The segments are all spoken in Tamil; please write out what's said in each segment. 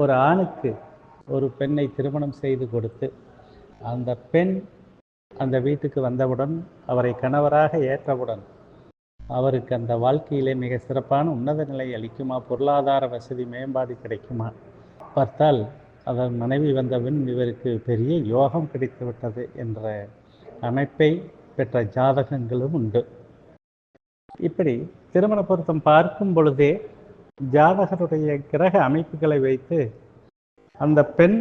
ஒரு ஆணுக்கு ஒரு பெண்ணை திருமணம் செய்து கொடுத்து அந்த பெண் அந்த வீட்டுக்கு வந்தவுடன் அவரை கணவராக ஏற்றவுடன் அவருக்கு அந்த வாழ்க்கையிலே மிக சிறப்பான உன்னத நிலை அளிக்குமா, பொருளாதார வசதி மேம்பாடு கிடைக்குமா பார்த்தால் அதன் மனைவி வந்தபின் இவருக்கு பெரிய யோகம் கிடைத்து விட்டது என்ற அமைப்பை பெற்ற ஜாதகங்களும் உண்டு. இப்படி திருமண பொருத்தம் பார்க்கும் பொழுதே ஜாதகருடைய கிரக அமைப்புகளை வைத்து அந்த பெண்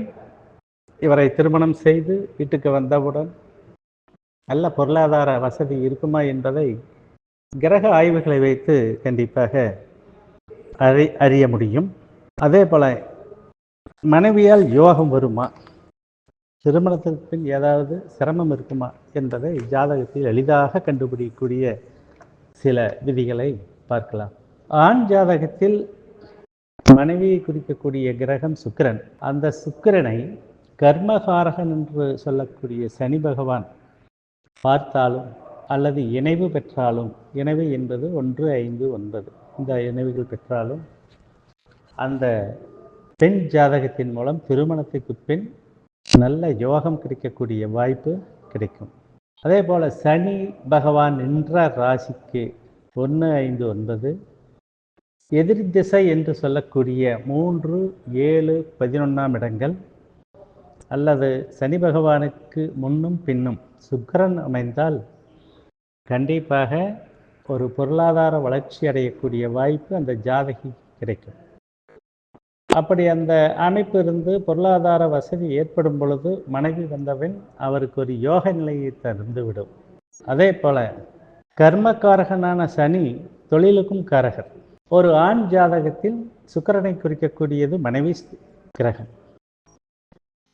இவரை திருமணம் செய்து வீட்டுக்கு வந்தவுடன் நல்ல பொருளாதார வசதி இருக்குமா என்பதை கிரக ஆய்வுகளை வைத்து கண்டிப்பாக அறிய முடியும். அதே போல மனைவியால் யோகம் வருமா, திருமணத்திற்கு பின் ஏதாவது சிரமம் இருக்குமா என்பதை ஜாதகத்தில் எளிதாக கண்டுபிடிக்கக்கூடிய சில விதிகளை பார்க்கலாம். ஆண் ஜாதகத்தில் மனைவியை குறிக்கக்கூடிய கிரகம் சுக்கிரன். அந்த சுக்கிரனை கர்மகாரகன் என்று சொல்லக்கூடிய சனி பகவான் பார்த்தாலும் அல்லது இணைவு பெற்றாலும், இணைவு என்பது 1, 5, 9 இந்த இணைவுகள் பெற்றாலும் அந்த பெண் ஜாதகத்தின் மூலம் திருமணத்துக்கு பின் நல்ல யோகம் கிடைக்கக்கூடிய வாய்ப்பு கிடைக்கும். அதே போல் சனி பகவான் நின்ற ராசிக்கு 1, 5, 9 எதிர் திசை என்று சொல்லக்கூடிய 3, 7, 11ஆம் இடங்கள் அல்லது சனி பகவானுக்கு முன்னும் பின்னும் சுக்கிரன் அமைந்தால் கண்டிப்பாக ஒரு பொருளாதார வளர்ச்சி அடையக்கூடிய வாய்ப்பு அந்த ஜாதகி கிடைக்கும். அப்படி அந்த அமைப்பு இருந்து பொருளாதார வசதி ஏற்படும் பொழுது மனைவி வந்தபின் அவருக்கு ஒரு யோக நிலையை தந்துவிடும். அதே போல கர்மக்காரகனான சனி தொழிலுக்கும் காரகர். ஒரு ஆண் ஜாதகத்தில் சுக்கிரனை குறிக்கக்கூடியது மனைவி கிரகம்.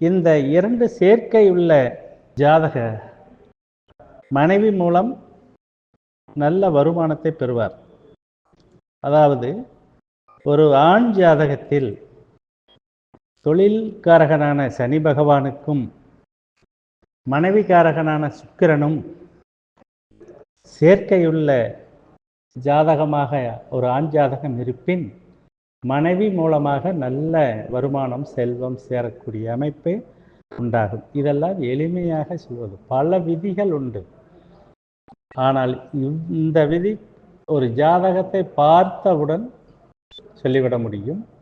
இந்த 2 சேர்க்கை உள்ள ஜாதக மனைவி மூலம் நல்ல வருமானத்தை பெறுவார். அதாவது ஒரு ஆண் ஜாதகத்தில் தொழில்காரகனான சனி பகவானுக்கும் மனைவிக்காரகனான சுக்கிரனும் சேர்க்கையுள்ள ஜாதகமாக ஒரு ஆண் ஜாதகம் இருப்பின் மனைவி மூலமாக நல்ல வருமானம் செல்வம் சேரக்கூடிய அமைப்பு உண்டாகும். இதெல்லாம் எளிமையாக சொல்வது. பல விதிகள் உண்டு. ஆனால் இந்த விதி ஒரு ஜாதகத்தை பார்த்தவுடன் சொல்லிவிட முடியும்.